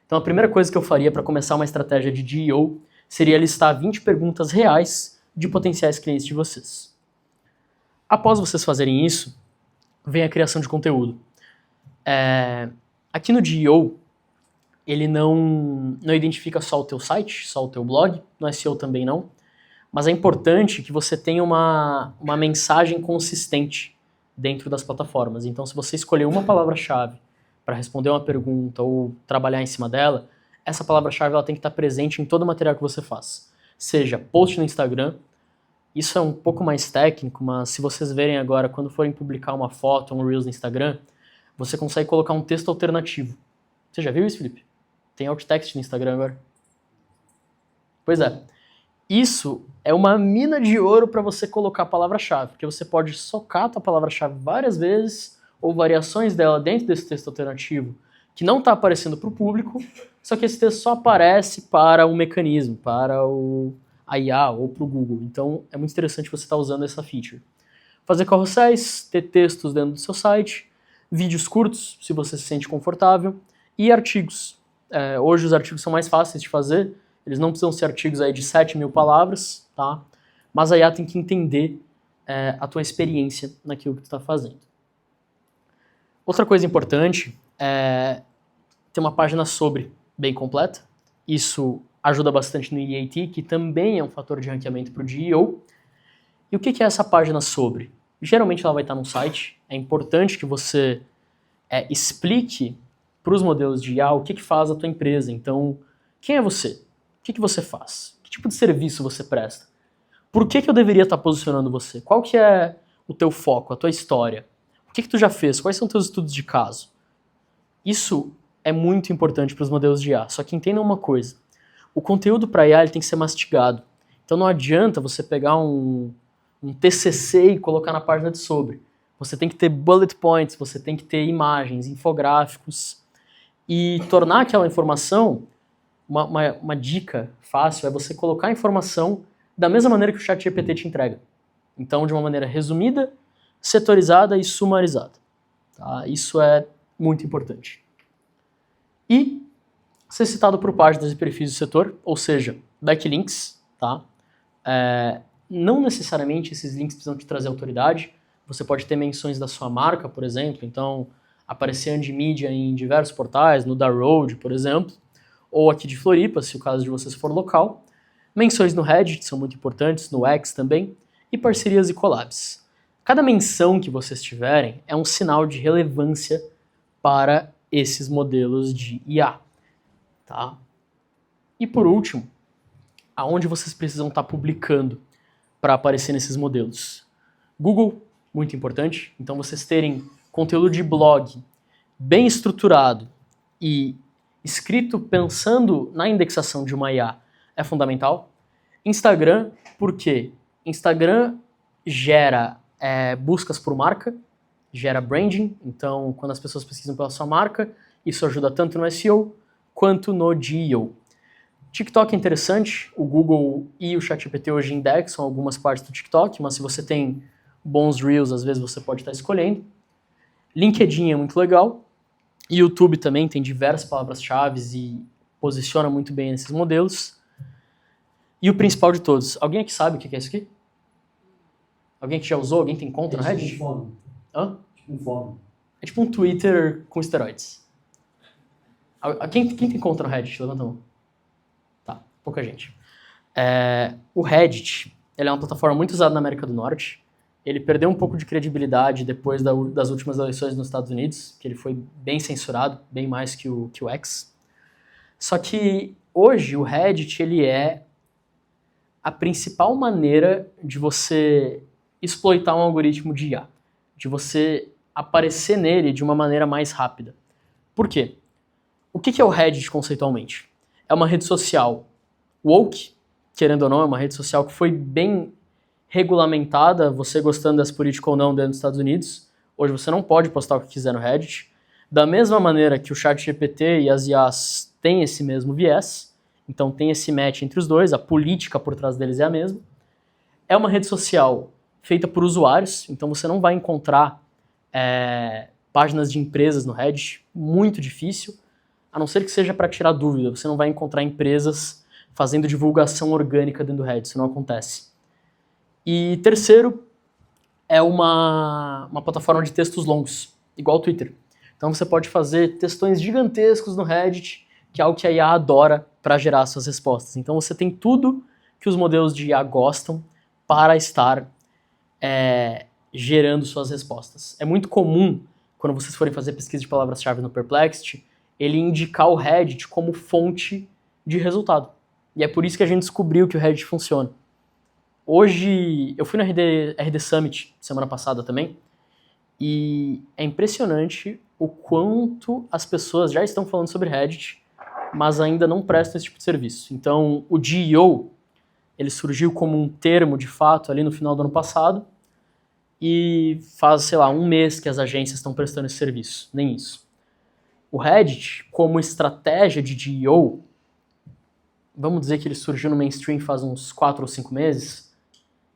Speaker 1: Então a primeira coisa que eu faria para começar uma estratégia de GEO seria listar 20 perguntas reais de potenciais clientes de vocês. Após vocês fazerem isso, vem a criação de conteúdo. Aqui no GEO, ele não identifica só o teu site, só o teu blog, no SEO também não, mas é importante que você tenha uma mensagem consistente dentro das plataformas. Então, se você escolher uma palavra-chave para responder uma pergunta ou trabalhar em cima dela, essa palavra-chave ela tem que estar presente em todo o material que você faz. Seja post no Instagram, isso é um pouco mais técnico, mas se vocês verem agora, quando forem publicar uma foto ou um Reels no Instagram, você consegue colocar um texto alternativo. Você já viu isso, Felipe? Tem alt text no Instagram agora. Pois é. Isso é uma mina de ouro para você colocar a palavra-chave, porque você pode socar a tua palavra-chave várias vezes ou variações dela dentro desse texto alternativo que não está aparecendo para o público, só que esse texto só aparece para o mecanismo, para a IA ou para o Google. Então é muito interessante você estar usando essa feature. Fazer carrosséis, ter textos dentro do seu site, vídeos curtos, se você se sente confortável, e artigos. Hoje os artigos são mais fáceis de fazer, eles não precisam ser artigos aí de 7.000 palavras, tá? Mas a IA tem que entender a tua experiência naquilo que tu está fazendo. Outra coisa importante tem uma página sobre bem completa. Isso ajuda bastante no EAT, que também é um fator de ranqueamento para o GEO. E o que é essa página sobre? Geralmente ela vai estar no site. É importante que você explique para os modelos de IA o que faz a tua empresa. Então, quem é você? O que você faz? Que tipo de serviço você presta? Por que eu deveria estar posicionando você? Qual que é o teu foco, a tua história? O que tu já fez? Quais são teus estudos de caso? Isso é muito importante para os modelos de IA. Só que entendam uma coisa. O conteúdo para IA ele tem que ser mastigado. Então não adianta você pegar um TCC e colocar na página de sobre. Você tem que ter bullet points, você tem que ter imagens, infográficos. E tornar aquela informação, uma dica fácil é você colocar a informação da mesma maneira que o ChatGPT te entrega. Então, de uma maneira resumida, setorizada e sumarizada. Tá? Isso é muito importante. E ser citado por páginas e perfis do setor, ou seja, backlinks. Tá? Não necessariamente esses links precisam te trazer autoridade. Você pode ter menções da sua marca, por exemplo. Então, aparecer Andimídia em diversos portais, no Da Road, por exemplo, ou aqui de Floripa, se o caso de vocês for local. Menções no Reddit são muito importantes, no X também, e parcerias e collabs. Cada menção que vocês tiverem é um sinal de relevância para esses modelos de IA. Tá? E por último, aonde vocês precisam estar publicando para aparecer nesses modelos? Google, muito importante. Então vocês terem conteúdo de blog bem estruturado e escrito pensando na indexação de uma IA é fundamental. Instagram, por quê? Instagram gera buscas por marca, gera branding, então quando as pessoas pesquisam pela sua marca, isso ajuda tanto no SEO quanto no GEO. TikTok é interessante, o Google e o ChatGPT hoje indexam algumas partes do TikTok, mas se você tem bons Reels, às vezes você pode estar escolhendo. LinkedIn é muito legal, YouTube também tem diversas palavras-chave e posiciona muito bem nesses modelos. E o principal de todos, alguém aqui sabe o que é isso aqui? Alguém que já usou? Alguém tem conta no Reddit?
Speaker 3: Tipo um fórum.
Speaker 1: Hã?
Speaker 3: Tipo um fórum.
Speaker 1: É tipo um Twitter com esteroides. Quem tem conta no Reddit? Levanta a mão. Tá, pouca gente. O Reddit, ele é uma plataforma muito usada na América do Norte. Ele perdeu um pouco de credibilidade depois das últimas eleições nos Estados Unidos, que ele foi bem censurado, bem mais que o X. Só que hoje o Reddit ele é a principal maneira de você exploitar um algoritmo de IA, de você aparecer nele de uma maneira mais rápida. Por quê? O que é o Reddit conceitualmente? É uma rede social woke, querendo ou não, é uma rede social que foi bem regulamentada, você gostando dessa política ou não dentro dos Estados Unidos. Hoje você não pode postar o que quiser no Reddit. Da mesma maneira que o ChatGPT e as IAs têm esse mesmo viés, então tem esse match entre os dois, a política por trás deles é a mesma. É uma rede social feita por usuários, então você não vai encontrar páginas de empresas no Reddit, muito difícil, a não ser que seja para tirar dúvida, você não vai encontrar empresas fazendo divulgação orgânica dentro do Reddit, isso não acontece. E terceiro, é uma plataforma de textos longos, igual o Twitter. Então você pode fazer textões gigantescos no Reddit, que é algo que a IA adora para gerar suas respostas. Então você tem tudo que os modelos de IA gostam para estar gerando suas respostas. É muito comum, quando vocês forem fazer pesquisa de palavras-chave no Perplexity, ele indicar o Reddit como fonte de resultado. E é por isso que a gente descobriu que o Reddit funciona. Hoje, eu fui na RD Summit semana passada também, e é impressionante o quanto as pessoas já estão falando sobre Reddit, mas ainda não prestam esse tipo de serviço. Então, o GEO, ele surgiu como um termo, de fato, ali no final do ano passado, e faz, sei lá, 1 mês que as agências estão prestando esse serviço, nem isso. O Reddit, como estratégia de GEO, vamos dizer que ele surgiu no mainstream faz uns 4 ou 5 meses,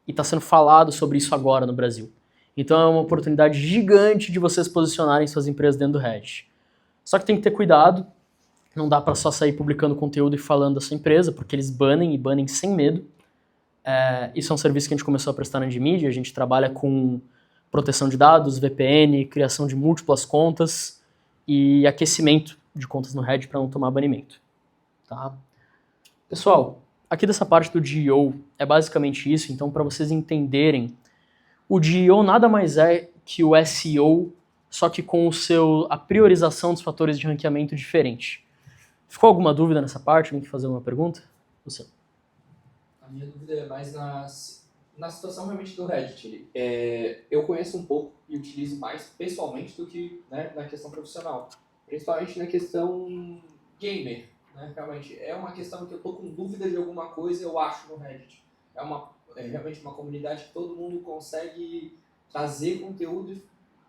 Speaker 1: e está sendo falado sobre isso agora no Brasil. Então é uma oportunidade gigante de vocês posicionarem suas empresas dentro do Reddit. Só que tem que ter cuidado, não dá para só sair publicando conteúdo e falando da sua empresa, porque eles banem e banem sem medo. Isso é um serviço que a gente começou a prestar na Andimídia, a gente trabalha com proteção de dados, VPN, criação de múltiplas contas, e aquecimento de contas no Reddit para não tomar banimento. Tá? Pessoal, aqui dessa parte do GEO é basicamente isso, então para vocês entenderem, o GEO nada mais é que o SEO, só que com a priorização dos fatores de ranqueamento diferente. Ficou alguma dúvida nessa parte? Alguém quer fazer uma pergunta? Você.
Speaker 4: A minha dúvida é mais na situação realmente do Reddit. Eu conheço um pouco e utilizo mais pessoalmente do que, né, na questão profissional. Principalmente na questão gamer. Né? Realmente, é uma questão que eu tô com dúvida de alguma coisa, eu acho, no Reddit. É realmente uma comunidade que todo mundo consegue trazer conteúdo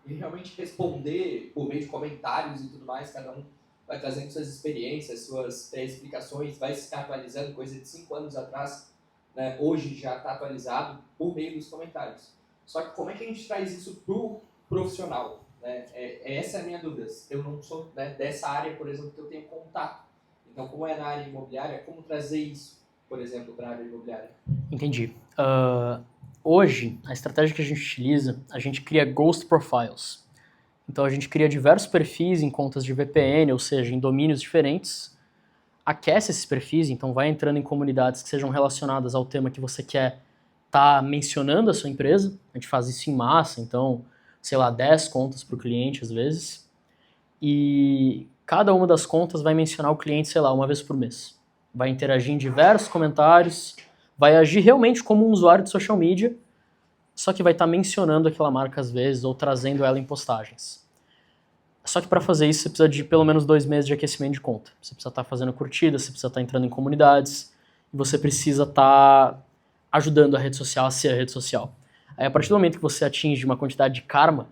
Speaker 4: e realmente responder por meio de comentários e tudo mais. Cada um vai trazendo suas experiências, suas explicações, vai se atualizando, coisa de 5 anos atrás, né? Hoje já está atualizado por meio dos comentários. Só que como é que a gente traz isso pro profissional? Né? Essa é a minha dúvida. Eu não sou, né, dessa área, por exemplo, que eu tenho contato. Então, como é na área imobiliária, como trazer isso, por exemplo, para a área imobiliária?
Speaker 1: Entendi. Hoje, a estratégia que a gente utiliza, a gente cria Ghost Profiles. Então, a gente cria diversos perfis em contas de VPN, ou seja, em domínios diferentes, aquece esses perfis, então vai entrando em comunidades que sejam relacionadas ao tema que você quer estar mencionando a sua empresa. A gente faz isso em massa, então, sei lá, 10 contas para o cliente às vezes. E cada uma das contas vai mencionar o cliente, sei lá, uma vez por mês. Vai interagir em diversos comentários, vai agir realmente como um usuário de social media, só que vai estar mencionando aquela marca às vezes ou trazendo ela em postagens. Só que para fazer isso você precisa de pelo menos 2 meses de aquecimento de conta. Você precisa estar fazendo curtidas, você precisa estar entrando em comunidades, e você precisa estar ajudando a rede social a ser a rede social. Aí a partir do momento que você atinge uma quantidade de karma,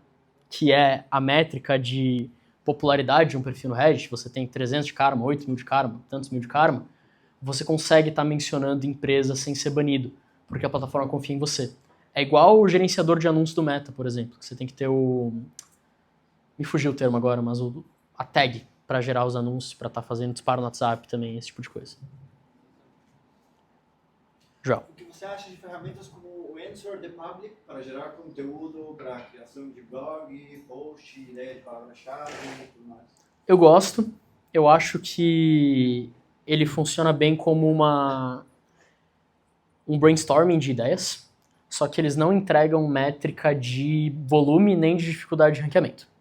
Speaker 1: que é a métrica de popularidade de um perfil no Reddit, você tem 300 de karma, 8 mil de karma, tantos mil de karma, você consegue estar mencionando empresas sem ser banido, porque a plataforma confia em você. É igual o gerenciador de anúncios do Meta, por exemplo, que você tem que ter me fugiu o termo agora, mas a tag para gerar os anúncios, para estar fazendo disparo no WhatsApp também, esse tipo de coisa. João.
Speaker 5: O que você acha de ferramentas como o Answer the Public para gerar conteúdo, para criação de blog, post, ideia de palavra-chave e tudo mais?
Speaker 1: Eu gosto. Eu acho que ele funciona bem como um brainstorming de ideias, só que eles não entregam métrica de volume nem de dificuldade de ranqueamento.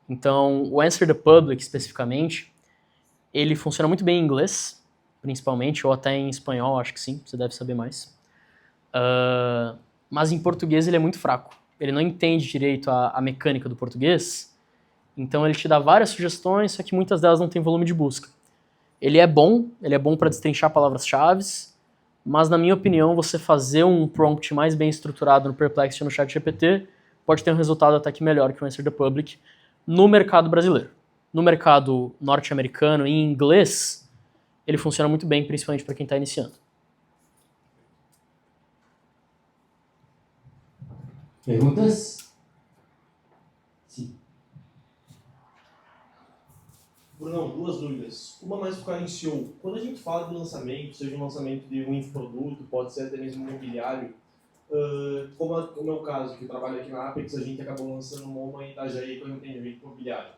Speaker 1: Então, o Answer the Public, especificamente, ele funciona muito bem em inglês, principalmente, ou até em espanhol, acho que sim, você deve saber mais. Mas em português ele é muito fraco. Ele não entende direito a mecânica do português, então ele te dá várias sugestões, só que muitas delas não têm volume de busca. Ele é bom para destrinchar palavras-chave, mas na minha opinião, você fazer um prompt mais bem estruturado no Perplexity ou no ChatGPT pode ter um resultado até que melhor que o Answer the Public no mercado brasileiro. No mercado norte-americano, em inglês, ele funciona muito bem, principalmente para quem está iniciando.
Speaker 3: Perguntas? Sim.
Speaker 6: Brunão, 2 dúvidas. Uma mais focada em SEO. Quando a gente fala de lançamento, seja um lançamento de um infoproduto, pode ser até mesmo imobiliário, como é o meu caso, que eu trabalho aqui na Apex, a gente acabou lançando uma OMA em Itajaí com um empreendimento imobiliário.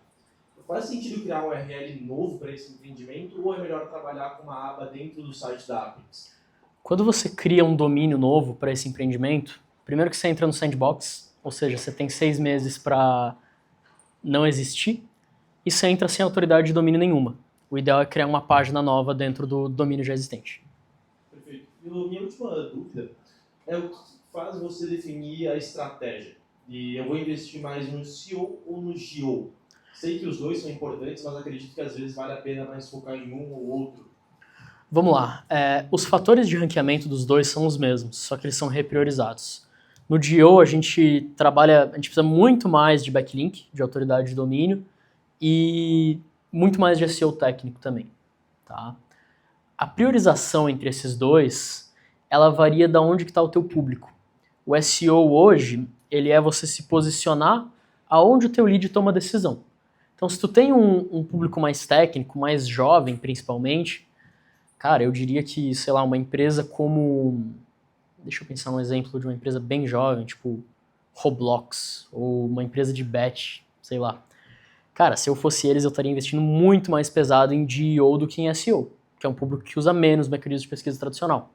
Speaker 6: Faz sentido criar um URL novo para esse empreendimento ou é melhor trabalhar com uma aba dentro do site da Apex?
Speaker 1: Quando você cria um domínio novo para esse empreendimento, primeiro que você entra no sandbox, ou seja, você tem 6 meses para não existir, e você entra sem autoridade de domínio nenhuma. O ideal é criar uma página nova dentro do domínio já existente.
Speaker 6: Perfeito. E a minha última dúvida é o que faz você definir a estratégia de eu vou investir mais no SEO ou no GEO? Sei que os dois são importantes, mas acredito que às vezes vale a pena mais focar em um ou outro.
Speaker 1: Vamos lá. Os fatores de ranqueamento dos dois são os mesmos, só que eles são repriorizados. No GEO a gente precisa muito mais de backlink, de autoridade de domínio, e muito mais de SEO técnico também. Tá? A priorização entre esses dois, ela varia de onde que está o teu público. O SEO hoje, ele é você se posicionar aonde o teu lead toma decisão. Então, se tu tem um público mais técnico, mais jovem principalmente, cara, eu diria que, sei lá, uma empresa como... Deixa eu pensar um exemplo de uma empresa bem jovem, tipo Roblox, ou uma empresa de bet, sei lá. Cara, se eu fosse eles, eu estaria investindo muito mais pesado em GEO do que em SEO, que é um público que usa menos mecanismos de pesquisa tradicional.